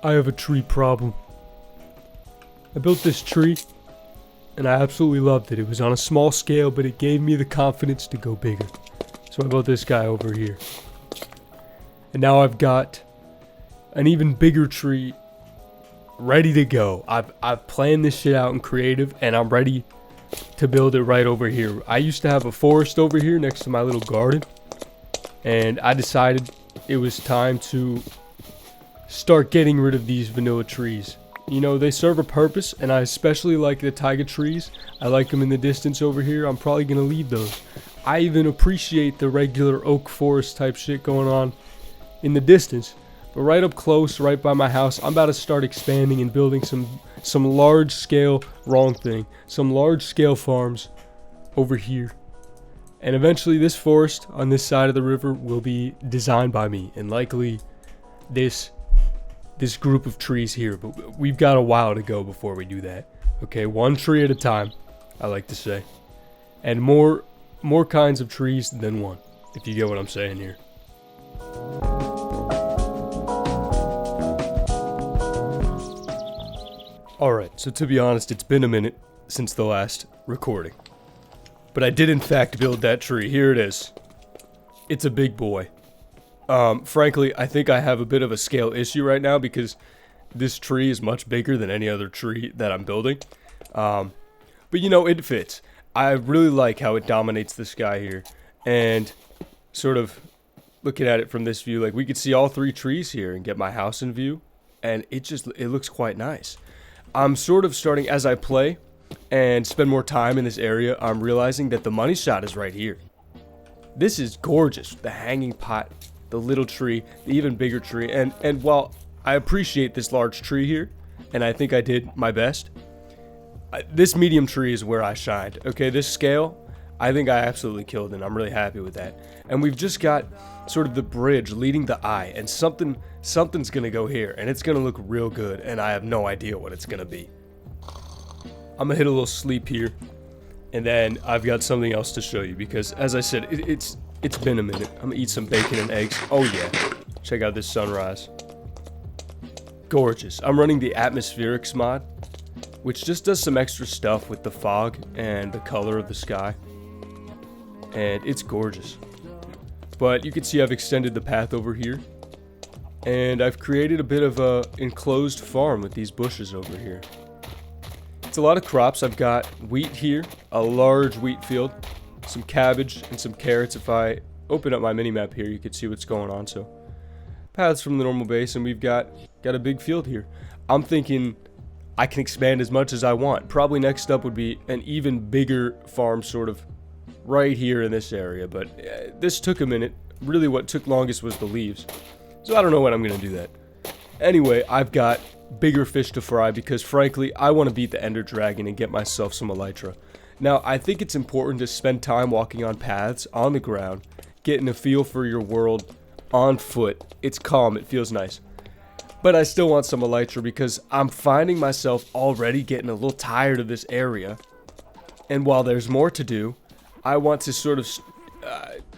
I have a tree problem. I built this tree, and I absolutely loved it. It was on a small scale, but it gave me the confidence to go bigger. So I built this guy over here. And now I've got an even bigger tree ready to go. I've planned this shit out in creative, and I'm ready to build it right over here. I used to have a forest over here next to my little garden, and I decided it was time to start getting rid of these vanilla trees. You know, they serve a purpose, and I especially like the taiga trees. I like them in the distance over here. I'm probably going to leave those. I even appreciate the regular oak forest type shit going on in the distance. But right up close, right by my house, I'm about to start expanding and building some large scale, some large scale farms over here. And eventually this forest on this side of the river will be designed by me, and likely this group of trees here, but we've got a while to go before we do that. Okay, one tree at a time, I like to say. And more kinds of trees than one, if you get what I'm saying here. Alright, so to be honest, it's been a minute since the last recording. But I did in fact build that tree. Here it is. It's a big boy. Frankly, I think I have a bit of a scale issue right now because this tree is much bigger than any other tree that I'm building. But you know, it fits. I really like how it dominates the sky here. And sort of looking at it from this view, like we could see all three trees here and get my house in view. And it looks quite nice. I'm sort of starting, as I play and spend more time in this area, I'm realizing that the money shot is right here. This is gorgeous. The hanging pot, the little tree, the even bigger tree. And while I appreciate this large tree here, and I think I did my best, this medium tree is where I shined. Okay, this scale, I think I absolutely killed it, and I'm really happy with that. And we've just got sort of the bridge leading the eye, and something's gonna go here, and it's gonna look real good, and I have no idea what it's gonna be. I'm gonna hit a little sleep here, and then I've got something else to show you, because as I said, it's been a minute. I'm gonna eat some bacon and eggs. Oh yeah, check out this sunrise. Gorgeous. I'm running the Atmospherics mod, which just does some extra stuff with the fog and the color of the sky. And it's gorgeous. But you can see I've extended the path over here. And I've created a bit of a enclosed farm with these bushes over here. It's a lot of crops. I've got wheat here, a large wheat field, some cabbage, and some carrots. If I open up my mini-map here, you can see what's going on. So, paths from the normal base, and we've got a big field here. I'm thinking I can expand as much as I want. Probably next up would be an even bigger farm sort of right here in this area, but this took a minute. Really what took longest was the leaves. So I don't know when I'm going to do that. Anyway, I've got bigger fish to fry because frankly, I want to beat the Ender Dragon and get myself some Elytra. Now, I think it's important to spend time walking on paths, on the ground, getting a feel for your world on foot. It's calm, it feels nice. But I still want some Elytra because I'm finding myself already getting a little tired of this area. And while there's more to do, I want to sort of,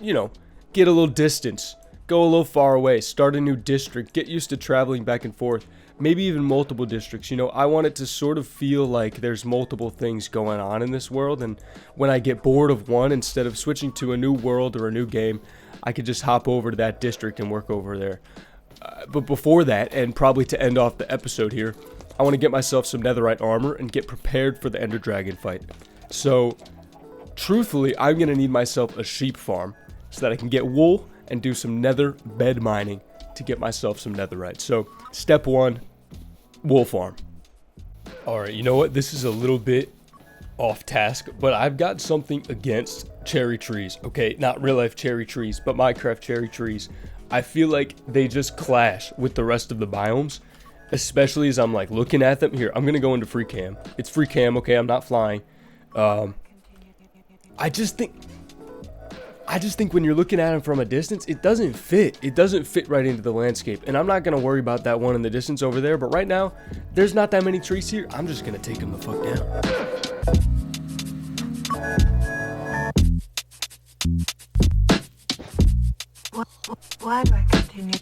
get a little distance, go a little far away, start a new district, get used to traveling back and forth, maybe even multiple districts. You know, I want it to sort of feel like there's multiple things going on in this world, and when I get bored of one, instead of switching to a new world or a new game, I could just hop over to that district and work over there. But before that, and probably to end off the episode here, I want to get myself some netherite armor and get prepared for the Ender Dragon fight. So, truthfully, I'm going to need myself a sheep farm so that I can get wool and do some nether bed mining to get myself some netherite. So, step one, wool farm. Alright, you know what? This is a little bit off task, but I've got something against cherry trees. Okay, not real life cherry trees, but Minecraft cherry trees. I feel like they just clash with the rest of the biomes, especially as I'm like looking at them. Here, I'm going to go into free cam. It's free cam, okay? I'm not flying. I just think when you're looking at them from a distance, it doesn't fit. It doesn't fit right into the landscape. And I'm not going to worry about that one in the distance over there. But right now, there's not that many trees here. I'm just going to take them the fuck down. Why do I continue?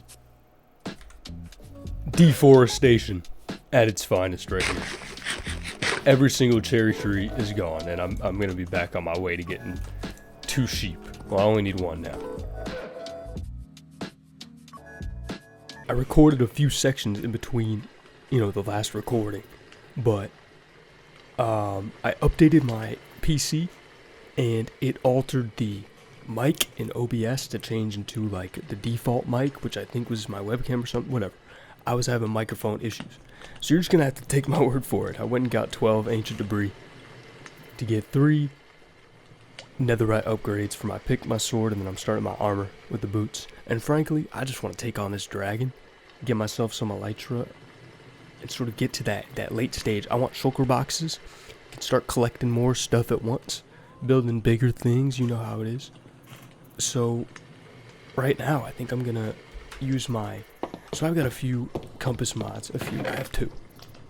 deforestation at its finest right here. Every single cherry tree is gone, and I'm gonna be back on my way to getting 2 sheep. Well, I only need 1 now. I recorded a few sections in between, the last recording, but I updated my PC, and it altered the mic in OBS to change into like the default mic, which I think was my webcam or something, whatever. I was having microphone issues. So you're just gonna have to take my word for it. I went and got 12 ancient debris to get 3 netherite upgrades for my pick, my sword, and then I'm starting my armor with the boots. And frankly, I just want to take on this dragon, get myself some elytra, and sort of get to that late stage. I want shulker boxes, can start collecting more stuff at once, building bigger things, you know how it is. So right now I think I'm gonna use so I've got a few compass mods, I have 2.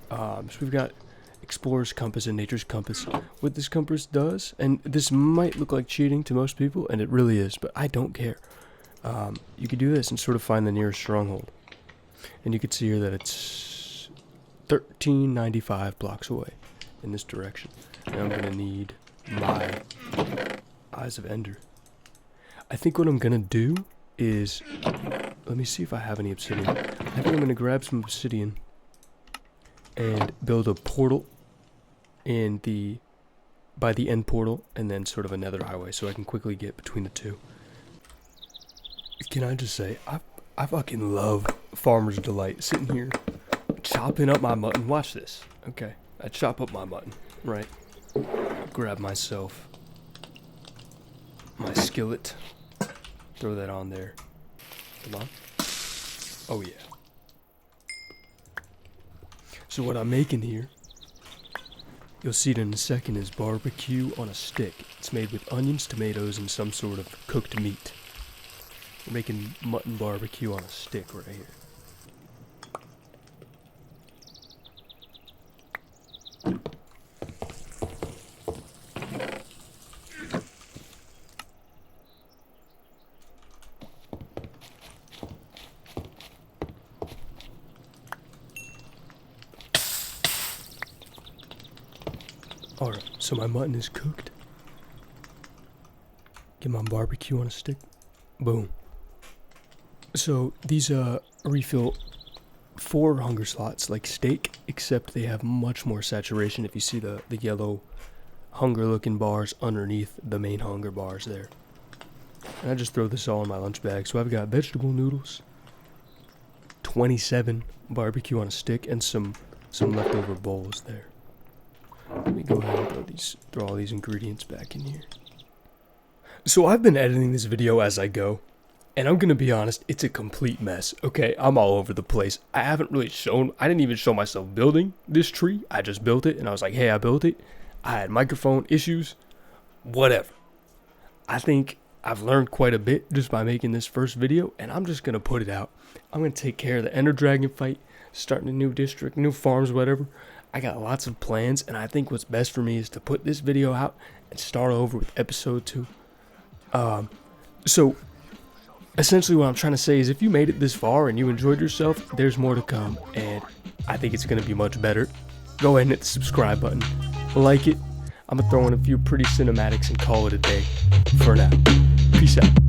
So we've got Explorer's Compass and Nature's Compass. What this compass does, and this might look like cheating to most people, and it really is, but I don't care. You could do this and sort of find the nearest stronghold. And you can see here that it's 1395 blocks away in this direction. And I'm gonna need my Eyes of Ender. I think what I'm gonna do is, let me see if I have any obsidian. I think I'm gonna grab some obsidian and build a portal by the end portal, and then sort of a nether highway so I can quickly get between the 2. Can I just say, I fucking love Farmer's Delight, sitting here chopping up my mutton. Watch this. Okay, I chop up my mutton, right? Grab myself my skillet, throw that on there. Come on. Oh yeah. So what I'm making here, you'll see it in a second, is barbecue on a stick. It's made with onions, tomatoes, and some sort of cooked meat. We're making mutton barbecue on a stick right here. Alright, so my mutton is cooked. Get my barbecue on a stick. Boom. So these refill 4 hunger slots like steak, except they have much more saturation if you see the yellow hunger looking bars underneath the main hunger bars there. And I just throw this all in my lunch bag. So I've got vegetable noodles, 27 barbecue on a stick, and some leftover bowls there. Let me go ahead and throw all these ingredients back in here. So I've been editing this video as I go, and I'm gonna be honest, it's a complete mess. Okay, I'm all over the place. I didn't even show myself building this tree. I just built it, and I was like, hey, I built it. I had microphone issues, whatever. I think I've learned quite a bit just by making this first video, and I'm just gonna put it out. I'm gonna take care of the Ender Dragon fight, starting a new district, new farms, whatever. I got lots of plans, and I think what's best for me is to put this video out and start over with episode 2. So essentially what I'm trying to say is, if you made it this far and you enjoyed yourself, there's more to come, and I think it's going to be much better. Go ahead and hit the subscribe button, like it. I'm going to throw in a few pretty cinematics and call it a day for now. Peace out.